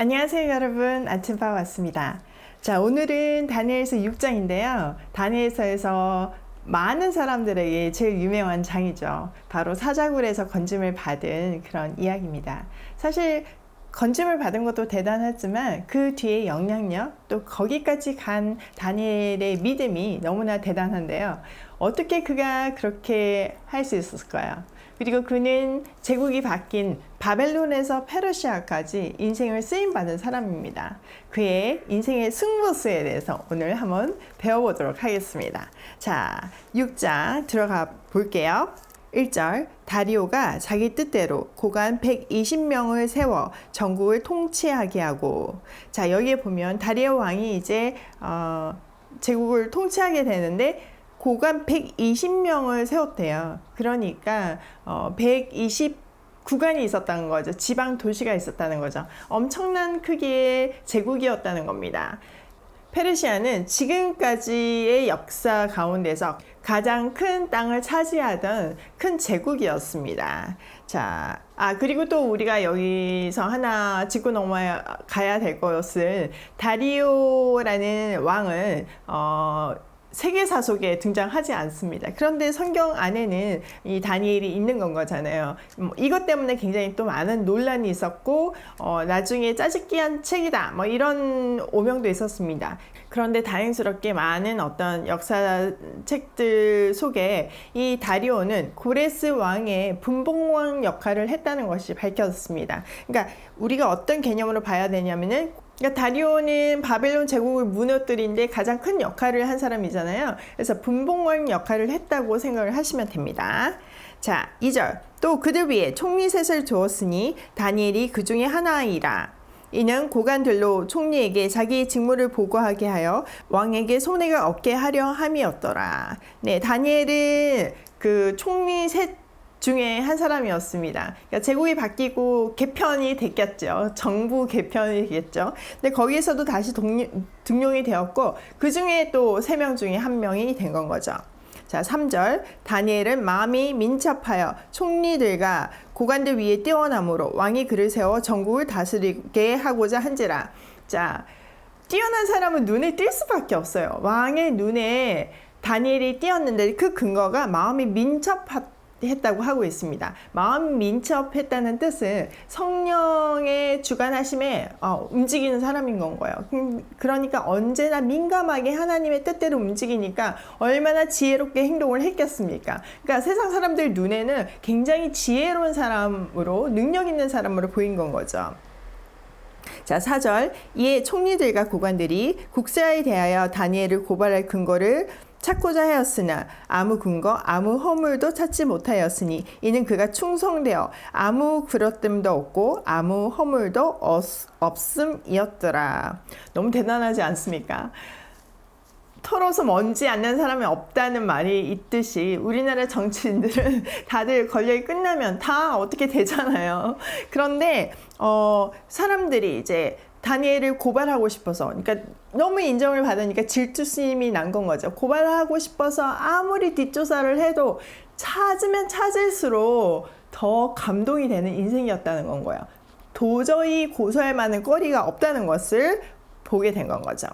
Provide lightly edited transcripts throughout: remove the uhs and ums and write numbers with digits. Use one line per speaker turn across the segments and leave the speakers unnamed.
안녕하세요 여러분, 아침밥 왔습니다. 자, 오늘은 다니엘서 6장인데요 다니엘서에서 많은 사람들에게 제일 유명한 장이죠. 바로 사자굴에서 건짐을 받은 그런 이야기입니다. 사실 건짐을 받은 것도 대단하지만 그 뒤에 영향력, 또 거기까지 간 다니엘의 믿음이 너무나 대단한데요. 어떻게 그가 그렇게 할 수 있었을까요? 그리고 그는 제국이 바뀐 바벨론에서 페르시아까지 인생을 쓰임받은 사람입니다. 그의 인생의 승부수에 대해서 오늘 한번 배워보도록 하겠습니다. 자, 6장 들어가 볼게요. 1절, 다리오가 자기 뜻대로 고관 120명을 세워 전국을 통치하게 하고, 자, 여기에 보면 다리오 왕이 이제 제국을 통치하게 되는데 고관 120명을 세웠대요. 그러니까 120 구간이 있었다는 거죠. 지방 도시가 있었다는 거죠. 엄청난 크기의 제국이었다는 겁니다. 페르시아는 지금까지의 역사 가운데서 가장 큰 땅을 차지하던 큰 제국이었습니다. 자, 그리고 또 우리가 여기서 하나 짚고 넘어가야 될 것은 다리오라는 왕은 세계사 속에 등장하지 않습니다. 그런데 성경 안에는 이 다니엘이 있는 건 거잖아요. 이것 때문에 굉장히 또 많은 논란이 있었고 나중에 짜집기한 책이다 이런 오명도 있었습니다. 그런데 다행스럽게 많은 어떤 역사 책들 속에 이 다리오는 고레스 왕의 분봉왕 역할을 했다는 것이 밝혀졌습니다. 그러니까 우리가 어떤 개념으로 봐야 되냐면은, 그러니까 다리오는 바벨론 제국을 무너뜨린데 가장 큰 역할을 한 사람이잖아요. 그래서 분봉왕 역할을 했다고 생각을 하시면 됩니다. 자, 2절, 또 그들 위에 총리 셋을 두었으니 다니엘이 그 중에 하나이라. 이는 고관들로 총리에게 자기 직무를 보고하게 하여 왕에게 손해가 없게 하려 함이었더라. 네, 다니엘은 그 총리 셋 중에 한 사람이었습니다. 그러니까 제국이 바뀌고 개편이 됐겠죠. 정부 개편이 됐겠죠. 근데 거기에서도 다시 등용이 되었고, 그 중에 또 3명 중에 1명이 된 건 거죠. 자, 3절, 다니엘은 마음이 민첩하여 총리들과 고관들 위에 뛰어남으로 왕이 그를 세워 전국을 다스리게 하고자 한지라. 자, 뛰어난 사람은 눈에 띌 수밖에 없어요. 왕의 눈에 다니엘이 띄었는데 그 근거가 마음이 민첩했다고 하고 있습니다. 마음 민첩했다는 뜻은 성령의 주관하심에 움직이는 사람인 건 거예요. 그러니까 언제나 민감하게 하나님의 뜻대로 움직이니까 얼마나 지혜롭게 행동을 했겠습니까? 그러니까 세상 사람들 눈에는 굉장히 지혜로운 사람으로, 능력 있는 사람으로 보인 건 거죠. 자, 4절, 이에 총리들과 고관들이 국사에 대하여 다니엘을 고발할 근거를 찾고자 하였으나 아무 근거, 아무 허물도 찾지 못하였으니 이는 그가 충성되어 아무 그릇됨도 없고 아무 허물도 없음이었더라. 너무 대단하지 않습니까? 털어서 먼지 않는 사람이 없다는 말이 있듯이 우리나라 정치인들은 다들 권력이 끝나면 다 어떻게 되잖아요. 그런데 사람들이 이제 다니엘을 고발하고 싶어서, 그러니까 너무 인정을 받으니까 질투심이 난 건 거죠. 고발하고 싶어서 아무리 뒷조사를 해도 찾으면 찾을수록 더 감동이 되는 인생이었다는 건 거예요. 도저히 고소할 만한 거리가 없다는 것을 보게 된 건 거죠.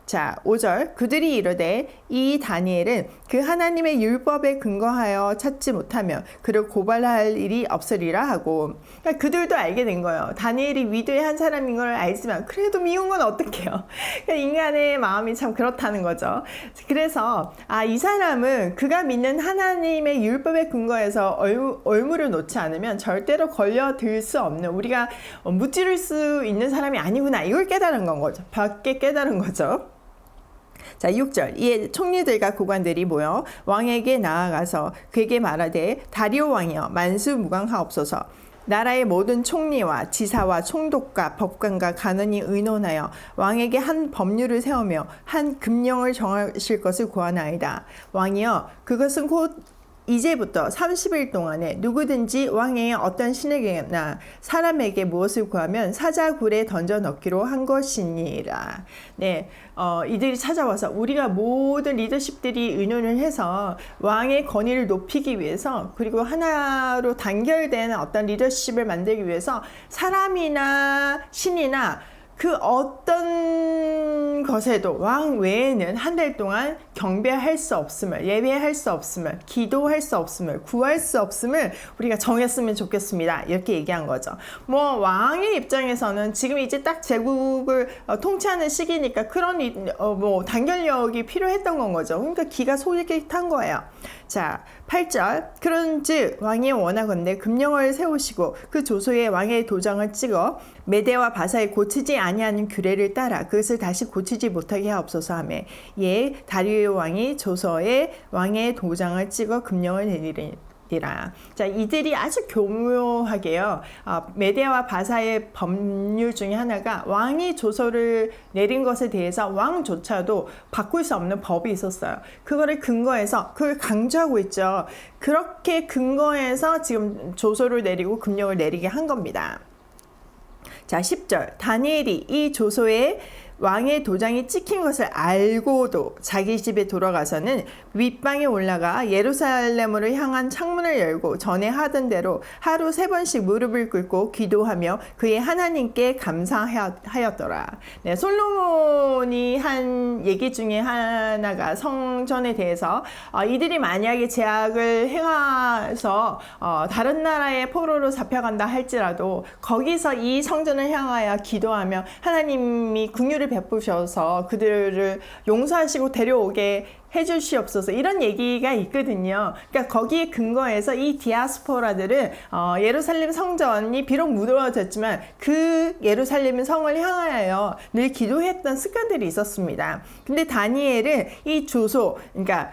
자, 5절, 그들이 이르되 이 다니엘은 그 하나님의 율법에 근거하여 찾지 못하며 그를 고발할 일이 없으리라 하고, 그러니까 그들도 알게 된 거예요. 다니엘이 위대한 사람인 걸 알지만 그래도 미운 건 어떡해요. 그러니까 인간의 마음이 참 그렇다는 거죠. 그래서 이 사람은 그가 믿는 하나님의 율법에 근거해서 얼물을 놓지 않으면 절대로 걸려들 수 없는, 우리가 무찌를 수 있는 사람이 아니구나, 이걸 깨달은 건 거죠. 밖에 깨달은 거죠. 자, 6절, 이에 총리들과 고관들이 모여 왕에게 나아가서 그에게 말하되 다리오 왕이여 만수무강하옵소서. 나라의 모든 총리와 지사와 총독과 법관과 간언이 의논하여 왕에게 한 법률을 세우며 한 금령을 정하실 것을 구하나이다. 왕이여, 그것은 곧 이제부터 30일 동안에 누구든지 왕의 어떤 신에게나 사람에게 무엇을 구하면 사자굴에 던져 넣기로 한 것이니라. 네, 이들이 찾아와서 우리가 모든 리더십들이 의논을 해서 왕의 권위를 높이기 위해서, 그리고 하나로 단결되는 어떤 리더십을 만들기 위해서 사람이나 신이나 그 어떤 것에도 왕 외에는 한 달 동안 경배할 수 없음을, 예배할 수 없음을, 기도할 수 없음을, 구할 수 없음을 우리가 정했으면 좋겠습니다. 이렇게 얘기한 거죠. 뭐 왕의 입장에서는 지금 이제 딱 제국을 통치하는 시기니까 그런 뭐 단결력이 필요했던 건 거죠. 그러니까 기가 솔깃한 거예요. 자, 8절. 그런즉 왕이 원하건대 금령을 세우시고 그 조소에 왕의 도장을 찍어 메대와 바사에 고치지 아니하는 규례를 따라 그것을 다시 고치지 못하게 하옵소서 하매, 예, 다리오 왕이 조서에 왕의 도장을 찍어 금령을 내리리라. 자, 이들이 아주 교묘하게요. 메대와 바사의 법률 중에 하나가 왕이 조서를 내린 것에 대해서 왕조차도 바꿀 수 없는 법이 있었어요. 그거를 근거해서 그걸 강조하고 있죠. 그렇게 근거해서 지금 조서를 내리고 금령을 내리게 한 겁니다. 자, 10절. 다니엘이 이 조서에 왕의 도장이 찍힌 것을 알고도 자기 집에 돌아가서는 윗방에 올라가 예루살렘으로 향한 창문을 열고 전에 하던 대로 하루 3번씩 무릎을 꿇고 기도하며 그의 하나님께 감사하였더라. 네, 솔로몬이 한 얘기 중에 하나가 성전에 대해서 이들이 만약에 제약을 행해서 다른 나라의 포로로 잡혀간다 할지라도 거기서 이 성전을 향하여 기도하며 하나님이 긍휼을 베푸셔서 그들을 용서하시고 데려오게 해주시옵소서, 이런 얘기가 있거든요. 그러니까 거기에 근거해서 이 디아스포라들은 예루살렘 성전이 비록 무너졌지만 그 예루살렘 성을 향하여 늘 기도했던 습관들이 있었습니다. 근데 다니엘은 이 조소, 그러니까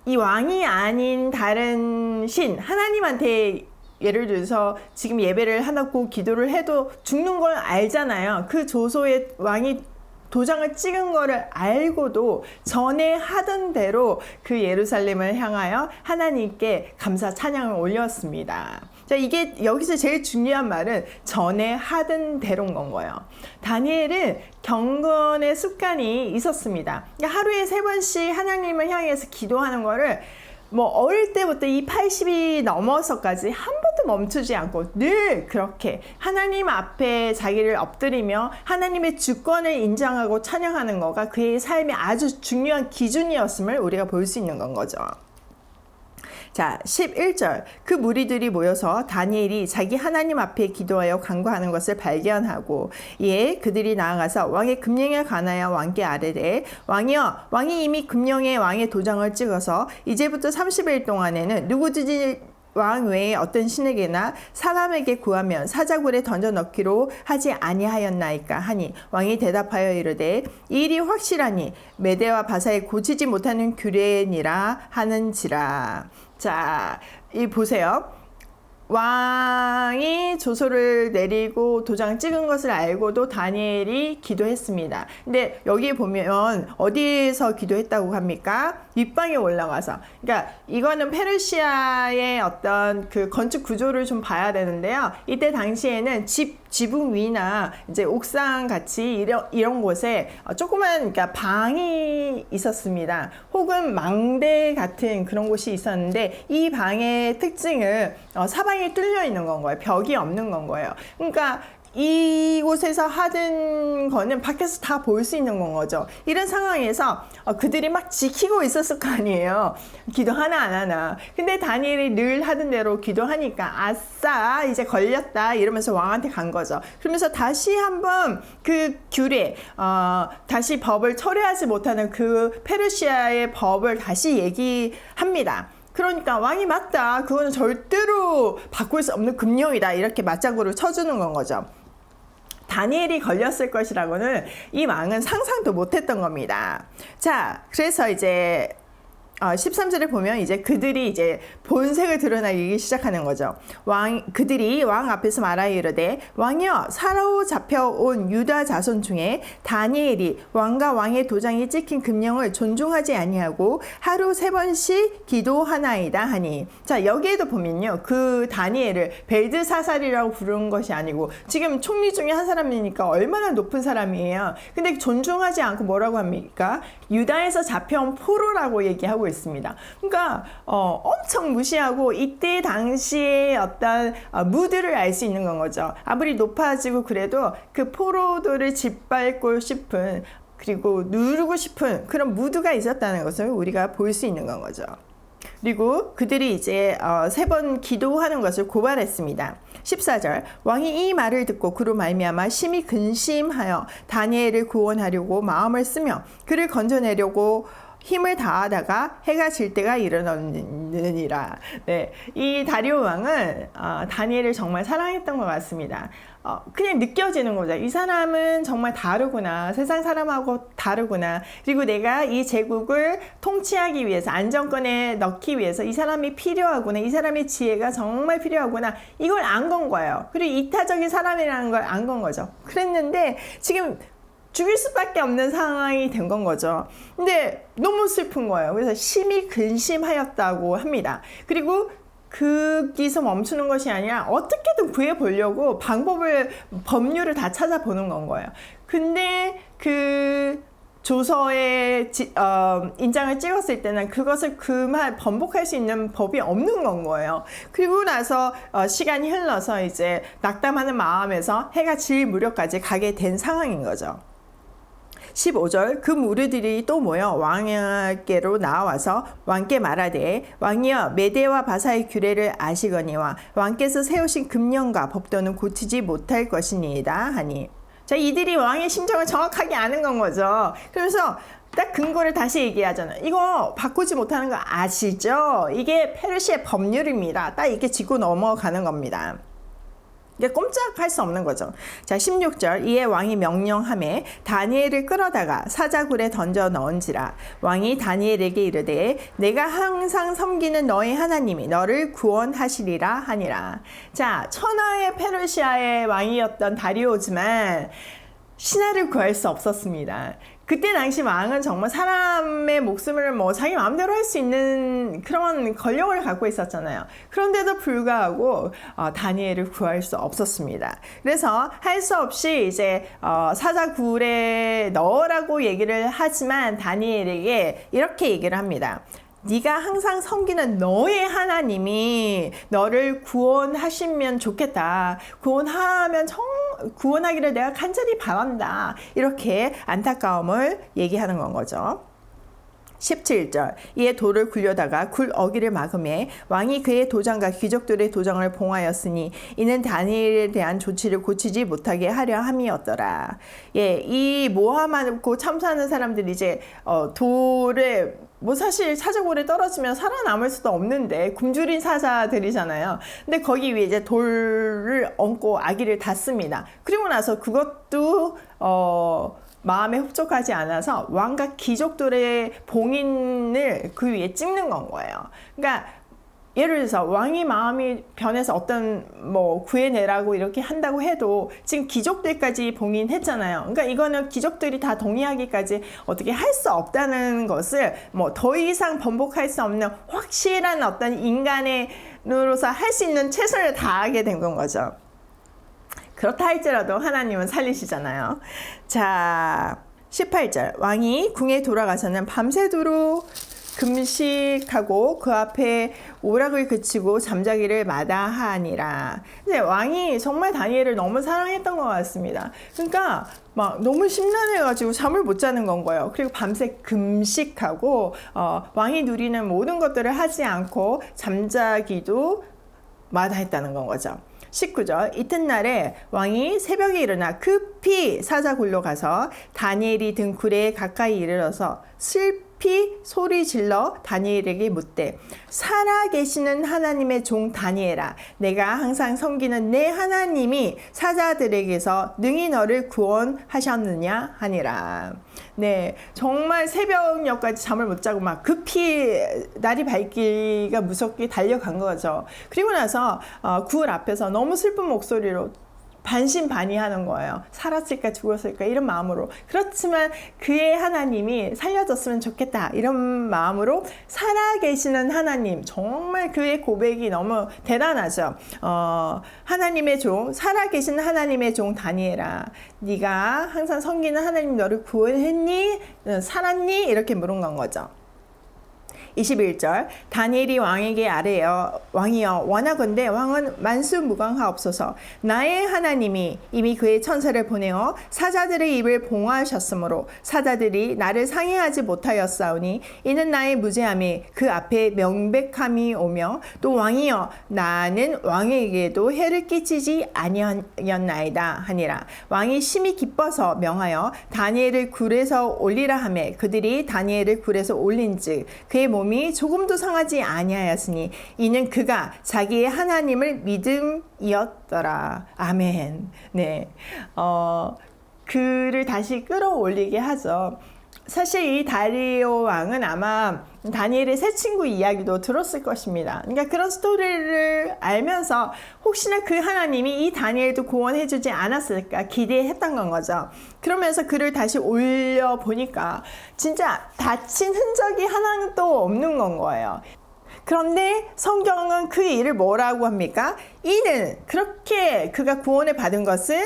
이 왕이 아닌 다른 신, 하나님한테 예를 들어서 지금 예배를 하고 기도를 해도 죽는 걸 알잖아요. 그 조소의 왕이 도장을 찍은 거를 알고도 전에 하던 대로 그 예루살렘을 향하여 하나님께 감사 찬양을 올렸습니다. 자, 이게 여기서 제일 중요한 말은 전에 하던 대로인 건 거예요. 다니엘은 경건의 습관이 있었습니다. 그러니까 하루에 3번씩 하나님을 향해서 기도하는 거를 뭐 어릴 때부터 이 80이 넘어서까지 한 번도 멈추지 않고 늘 그렇게 하나님 앞에 자기를 엎드리며 하나님의 주권을 인정하고 찬양하는 거가 그의 삶의 아주 중요한 기준이었음을 우리가 볼 수 있는 건 거죠. 자, 11절. 그 무리들이 모여서 다니엘이 자기 하나님 앞에 기도하여 간구하는 것을 발견하고, 예, 그들이 나아가서 왕의 금령에 관하여 왕께 아뢰되, 왕이여, 왕이 이미 금령에 왕의 도장을 찍어서 이제부터 30일 동안에는 누구든지 왕 외에 어떤 신에게나 사람에게 구하면 사자굴에 던져 넣기로 하지 아니하였나이까 하니, 왕이 대답하여 이르되 이 일이 확실하니 메대와 바사에 고치지 못하는 규례니라 하는지라. 자, 이 보세요. 왕이 조서를 내리고 도장 찍은 것을 알고도 다니엘이 기도했습니다. 근데 여기 보면 어디에서 기도했다고 합니까? 윗방에 올라가서. 그러니까 이거는 페르시아의 어떤 그 건축 구조를 좀 봐야 되는데요. 이때 당시에는 지붕 위나 이제 옥상 같이 이런 곳에 조그만, 그러니까 방이 있었습니다. 혹은 망대 같은 그런 곳이 있었는데 이 방의 특징은 사방이 뚫려 있는 건 거예요. 벽이 없는 건 거예요. 그러니까 이곳에서 하던 거는 밖에서 다 볼 수 있는 건 거죠. 이런 상황에서 그들이 막 지키고 있었을 거 아니에요. 기도하나 안 하나. 근데 다니엘이 늘 하던 대로 기도하니까 아싸 이제 걸렸다 이러면서 왕한테 간 거죠. 그러면서 다시 한번 그 규례, 다시 법을 철회하지 못하는 그 페르시아의 법을 다시 얘기합니다. 그러니까 왕이 맞다, 그거는 절대로 바꿀 수 없는 금령이다, 이렇게 맞장구를 쳐주는 건 거죠. 다니엘이 걸렸을 것이라고는 이 왕은 상상도 못했던 겁니다. 자, 그래서 이제 13절에 보면 이제 그들이 이제 본색을 드러내기 시작하는 거죠. 그들이 왕 앞에서 말하여 이르되 왕이여 사로잡혀온 유다 자손 중에 다니엘이 왕과 왕의 도장이 찍힌 금령을 존중하지 아니하고 하루 3번씩 기도하나이다 하니. 자, 여기에도 보면요, 그 다니엘을 벨드사살이라고 부르는 것이 아니고 지금 총리 중에 한 사람이니까 얼마나 높은 사람이에요. 근데 존중하지 않고 뭐라고 합니까? 유다에서 잡혀온 포로라고 얘기하고 있습니다. 그러니까 엄청 무시하고 이때 당시에 어떤 무드를 알 수 있는 건 거죠. 아무리 높아지고 그래도 그 포로들을 짓밟고 싶은, 그리고 누르고 싶은 그런 무드가 있었다는 것을 우리가 볼 수 있는 건 거죠. 그리고 그들이 이제 3번 기도하는 것을 고발했습니다. 14절 왕이 이 말을 듣고 그로 말미암아 심히 근심하여 다니엘을 구원하려고 마음을 쓰며 그를 건져내려고 힘을 다하다가 해가 질 때가 이르느니라. 네, 이 다리오 왕은 다니엘을 정말 사랑했던 것 같습니다. 그냥 느껴지는 거죠. 이 사람은 정말 다르구나. 세상 사람하고 다르구나. 그리고 내가 이 제국을 통치하기 위해서, 안정권에 넣기 위해서 이 사람이 필요하구나. 이 사람의 지혜가 정말 필요하구나. 이걸 안 건 거예요. 그리고 이타적인 사람이라는 걸 안 건 거죠. 그랬는데 지금 죽일 수밖에 없는 상황이 된 건 거죠. 근데 너무 슬픈 거예요. 그래서 심히 근심하였다고 합니다. 그리고 거기서 멈추는 것이 아니라 어떻게든 구해보려고 법률을 다 찾아보는 건 거예요. 근데 그 조서에 인장을 찍었을 때는 그것을 그만 번복할 수 있는 법이 없는 건 거예요. 그리고 나서 시간이 흘러서 이제 낙담하는 마음에서 해가 질 무렵까지 가게 된 상황인 거죠. 15절 그 무리들이 또 모여 왕에게로 나와서 왕께 말하되 왕이여 메대와 바사의 규례를 아시거니와 왕께서 세우신 금령과 법도는 고치지 못할 것이니이다 하니. 자, 이들이 왕의 심정을 정확하게 아는 건 거죠. 그래서 딱 근거를 다시 얘기하잖아요. 이거 바꾸지 못하는 거 아시죠? 이게 페르시아의 법률입니다. 딱 이렇게 짚고 넘어가는 겁니다. 이게 꼼짝할 수 없는 거죠. 자, 16절 이에 왕이 명령하매 다니엘을 끌어다가 사자굴에 던져 넣은지라. 왕이 다니엘에게 이르되 내가 항상 섬기는 너의 하나님이 너를 구원하시리라 하니라. 자, 천하의 페르시아의 왕이었던 다리오지만 신하를 구할 수 없었습니다. 그때 당시 왕은 정말 사람의 목숨을 자기 마음대로 할 수 있는 그런 권력을 갖고 있었잖아요. 그런데도 불구하고 다니엘을 구할 수 없었습니다. 그래서 할 수 없이 이제 사자굴에 넣으라고 얘기를 하지만 다니엘에게 이렇게 얘기를 합니다. 네가 항상 섬기는 너의 하나님이 너를 구원하시면 좋겠다. 구원하기를 내가 간절히 바란다. 이렇게 안타까움을 얘기하는 건 거죠. 17절 이에 돌을 굴려다가 굴 어기를 막음에 왕이 그의 도장과 귀족들의 도장을 봉하였으니 이는 다니엘에 대한 조치를 고치지 못하게 하려 함이었더라. 예, 이 모함하고 참사하는 사람들이 이제 돌을 사실 사자굴에 떨어지면 살아남을 수도 없는데 굶주린 사자들이잖아요. 근데 거기 위에 이제 돌을 얹고 아기를 닫습니다. 그리고 나서 그것도 마음에 흡족하지 않아서 왕과 귀족들의 봉인을 그 위에 찍는 건 거예요. 그러니까 예를 들어서 왕이 마음이 변해서 어떤 구해내라고 이렇게 한다고 해도 지금 귀족들까지 봉인했잖아요. 그러니까 이거는 귀족들이 다 동의하기까지 어떻게 할 수 없다는 것을 더 이상 번복할 수 없는 확실한 어떤 인간으로서 할 수 있는 최선을 다하게 된 건 거죠. 그렇다 할지라도 하나님은 살리시잖아요. 자, 18절 왕이 궁에 돌아가서는 밤새도록 금식하고 그 앞에 오락을 그치고 잠자기를 마다하니라. 근데 왕이 정말 다니엘을 너무 사랑했던 것 같습니다. 그러니까 너무 심란해가지고 잠을 못 자는 건 거예요. 그리고 밤새 금식하고 왕이 누리는 모든 것들을 하지 않고 잠자기도 마다했다는 건 거죠. 19절 이튿날에 왕이 새벽에 일어나 급히 사자굴로 가서 다니엘이 든 굴에 가까이 이르러서 슬피 높이 소리질러 다니엘에게 묻되 살아계시는 하나님의 종 다니엘아, 내가 항상 섬기는 내 하나님이 사자들에게서 능히 너를 구원하셨느냐 하니라. 네, 정말 새벽녘까지 잠을 못 자고 막 급히 날이 밝기가 무섭게 달려간 거죠. 그리고 나서 굴 앞에서 너무 슬픈 목소리로 반신반의하는 거예요. 살았을까 죽었을까 이런 마음으로. 그렇지만 그의 하나님이 살려줬으면 좋겠다 이런 마음으로 살아계시는 하나님, 정말 그의 고백이 너무 대단하죠. 하나님의 종, 살아계신 하나님의 종 다니엘아, 네가 항상 섬기는 하나님 너를 구원했니? 살았니? 이렇게 물은 건 거죠. 21절 다니엘이 왕에게 아뢰어 왕이여 원하건대 왕은 만수무강하옵소서. 나의 하나님이 이미 그의 천사를 보내어 사자들의 입을 봉하셨으므로 사자들이 나를 상해하지 못하였사오니 이는 나의 무죄함이 그 앞에 명백함이 오며 또 왕이여 나는 왕에게도 해를 끼치지 아니하였나이다 하니라. 왕이 심히 기뻐서 명하여 다니엘을 굴에서 올리라 하매 그들이 다니엘을 굴에서 올린즉 그의 몸이 조금도 상하지 아니하였으니 이는 그가 자기의 하나님을 믿음이었더라. 아멘. 네, 그를 다시 끌어올리게 하죠. 사실 이 다리오 왕은 아마 다니엘의 새 친구 이야기도 들었을 것입니다. 그러니까 그런 스토리를 알면서 혹시나 그 하나님이 이 다니엘도 구원해주지 않았을까 기대했던 건 거죠. 그러면서 그를 다시 올려보니까 진짜 다친 흔적이 하나도 없는 건 거예요. 그런데 성경은 그 일을 뭐라고 합니까? 이는 그렇게 그가 구원을 받은 것은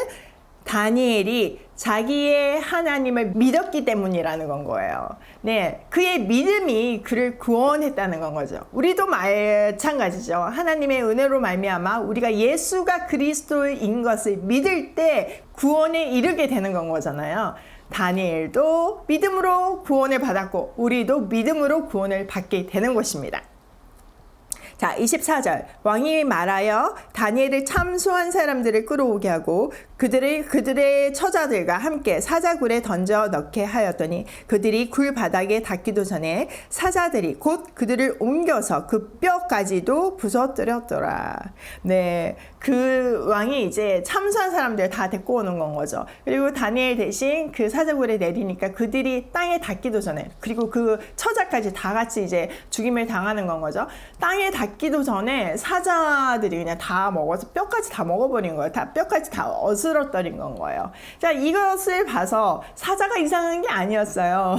다니엘이 자기의 하나님을 믿었기 때문이라는 건 거예요. 네, 그의 믿음이 그를 구원했다는 건 거죠. 우리도 마찬가지죠. 하나님의 은혜로 말미암아 우리가 예수가 그리스도인 것을 믿을 때 구원에 이르게 되는 건 거잖아요. 다니엘도 믿음으로 구원을 받았고 우리도 믿음으로 구원을 받게 되는 것입니다. 자, 24절 왕이 말하여 다니엘을 참소한 사람들을 끌어오게 하고 그들의 처자들과 함께 사자굴에 던져 넣게 하였더니 그들이 굴 바닥에 닿기도 전에 사자들이 곧 그들을 옮겨서 그 뼈까지도 부서뜨렸더라. 네, 그 왕이 이제 참소한 사람들 다 데리고 오는 건 거죠. 그리고 다니엘 대신 그 사자굴에 내리니까 그들이 땅에 닿기도 전에, 그리고 그 처자까지 다 같이 이제 죽임을 당하는 건 거죠. 땅에 닿기도 전에 사자들이 그냥 다 먹어서 뼈까지 다 먹어버린 거예요. 다 뼈까지 다 어스러뜨린 건 거예요. 자, 이것을 봐서 사자가 이상한 게 아니었어요.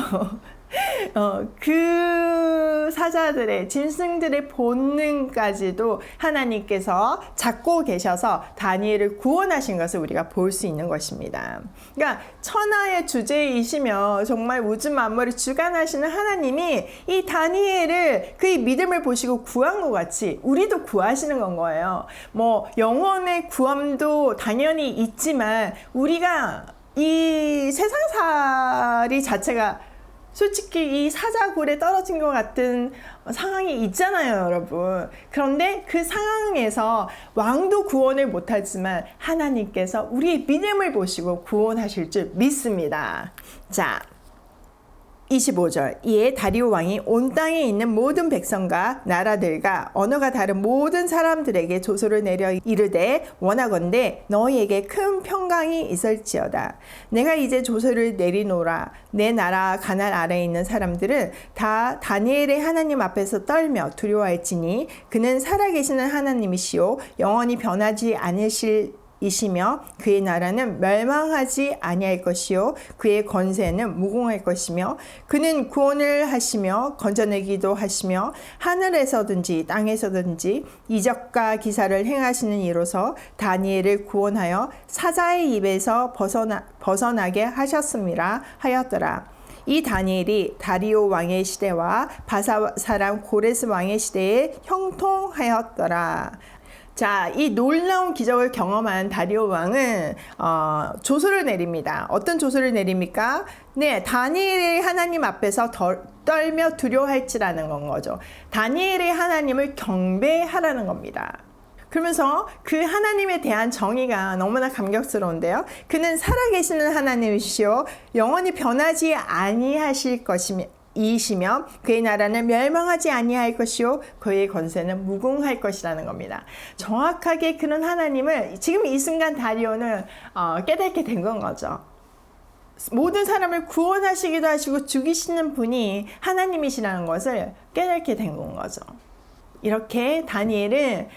그 사자들의 짐승들의 본능까지도 하나님께서 잡고 계셔서 다니엘을 구원하신 것을 우리가 볼 수 있는 것입니다. 그러니까 천하의 주제이시며 정말 우주 만물을 주관하시는 하나님이 이 다니엘을 그의 믿음을 보시고 구한 것 같이 우리도 구하시는 건 거예요. 뭐 영혼의 구함도 당연히 있지만 우리가 이 세상살이 자체가 솔직히 이 사자굴에 떨어진 것 같은 상황이 있잖아요, 여러분. 그런데 그 상황에서 왕도 구원을 못하지만 하나님께서 우리의 믿음을 보시고 구원하실 줄 믿습니다. 자, 25절 이에 다리오 왕이 온 땅에 있는 모든 백성과 나라들과 언어가 다른 모든 사람들에게 조소를 내려 이르되 원하건대 너희에게 큰 평강이 있을지어다. 내가 이제 조소를 내리노라. 내 나라 가나안 아래에 있는 사람들은 다 다니엘의 하나님 앞에서 떨며 두려워할지니 그는 살아계시는 하나님이시오 영원히 변하지 않으실 이시며 그의 나라는 멸망하지 아니할 것이요 그의 권세는 무궁할 것이며 그는 구원을 하시며 건져내기도 하시며 하늘에서든지 땅에서든지 이적과 기사를 행하시는 이로서 다니엘을 구원하여 사자의 입에서 벗어나게 하셨음이라 하였더라. 이 다니엘이 다리오 왕의 시대와 바사 사람 고레스 왕의 시대에 형통하였더라. 자, 이 놀라운 기적을 경험한 다리오 왕은 조소를 내립니다. 어떤 조소를 내립니까? 네, 다니엘의 하나님 앞에서 떨며 두려워할지라는 건 거죠. 다니엘의 하나님을 경배하라는 겁니다. 그러면서 그 하나님에 대한 정의가 너무나 감격스러운데요. 그는 살아계시는 하나님이시오 영원히 변하지 아니하실 것이며 이시며 그의 나라는 멸망하지 아니할 것이요 그의 권세는 무궁할 것이라는 겁니다. 정확하게 그런 하나님을 지금 이 순간 다리오는 깨닫게 된 건 거죠. 모든 사람을 구원하시기도 하시고 죽이시는 분이 하나님이시라는 것을 깨닫게 된 건 거죠. 이렇게 다니엘은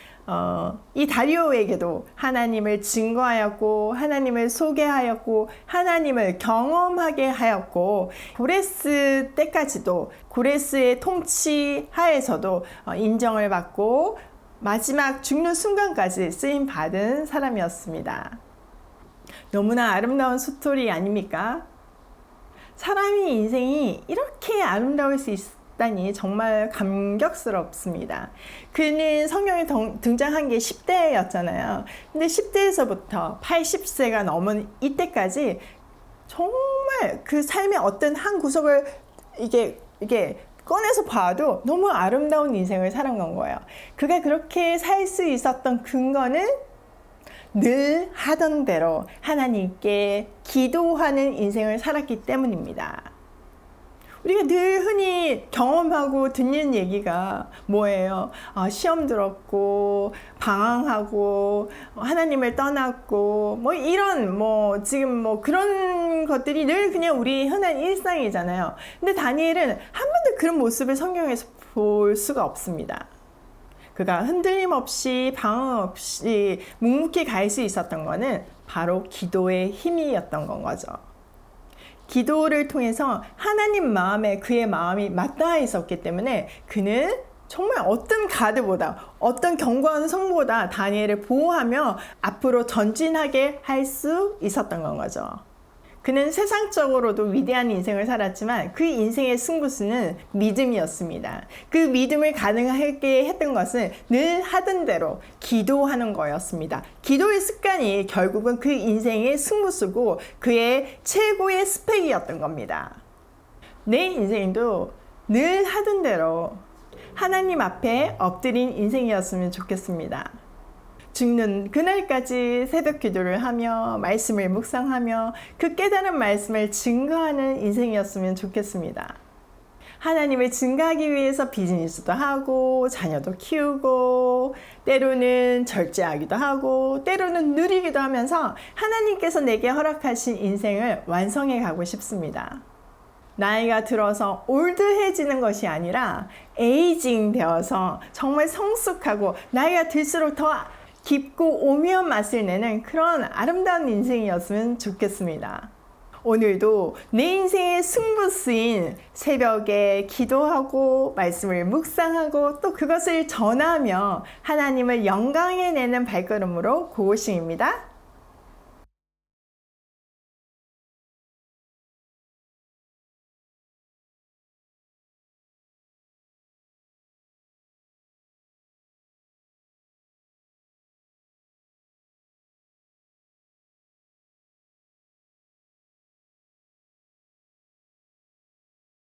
이 다리오에게도 하나님을 증거하였고 하나님을 소개하였고 하나님을 경험하게 하였고 고레스 때까지도 고레스의 통치 하에서도 인정을 받고 마지막 죽는 순간까지 쓰임 받은 사람이었습니다. 너무나 아름다운 스토리 아닙니까? 사람의 인생이 이렇게 아름다울 수 있다니 정말 감격스럽습니다. 그는 성경에 등장한 게 10대였잖아요. 근데 10대에서부터 80세가 넘은 이때까지 정말 그 삶의 어떤 한 구석을 이게 꺼내서 봐도 너무 아름다운 인생을 살아간 거예요. 그가 그렇게 살 수 있었던 근거는 늘 하던 대로 하나님께 기도하는 인생을 살았기 때문입니다. 우리가 늘 흔히 경험하고 듣는 얘기가 뭐예요? 시험 들었고 방황하고 하나님을 떠났고 이런 지금 그런 것들이 늘 그냥 우리 흔한 일상이잖아요. 근데 다니엘은 한 번도 그런 모습을 성경에서 볼 수가 없습니다. 그가 흔들림 없이 방황 없이 묵묵히 갈 수 있었던 것은 바로 기도의 힘이었던 건 거죠. 기도를 통해서 하나님 마음에 그의 마음이 맞닿아 있었기 때문에 그는 정말 어떤 가드보다 어떤 견고한 성보다 다니엘을 보호하며 앞으로 전진하게 할 수 있었던 건 거죠. 그는 세상적으로도 위대한 인생을 살았지만 그 인생의 승부수는 믿음이었습니다. 그 믿음을 가능하게 했던 것은 늘 하던 대로 기도하는 거였습니다. 기도의 습관이 결국은 그 인생의 승부수고 그의 최고의 스펙이었던 겁니다. 내 인생도 늘 하던 대로 하나님 앞에 엎드린 인생이었으면 좋겠습니다. 죽는 그날까지 새벽 기도를 하며 말씀을 묵상하며 그 깨달은 말씀을 증거하는 인생이었으면 좋겠습니다. 하나님을 증거하기 위해서 비즈니스도 하고 자녀도 키우고 때로는 절제하기도 하고 때로는 누리기도 하면서 하나님께서 내게 허락하신 인생을 완성해 가고 싶습니다. 나이가 들어서 올드해지는 것이 아니라 에이징 되어서 정말 성숙하고 나이가 들수록 더 깊고 오묘한 맛을 내는 그런 아름다운 인생이었으면 좋겠습니다. 오늘도 내 인생의 승부수인 새벽에 기도하고 말씀을 묵상하고 또 그것을 전하며 하나님을 영광해 내는 발걸음으로 고고싱입니다.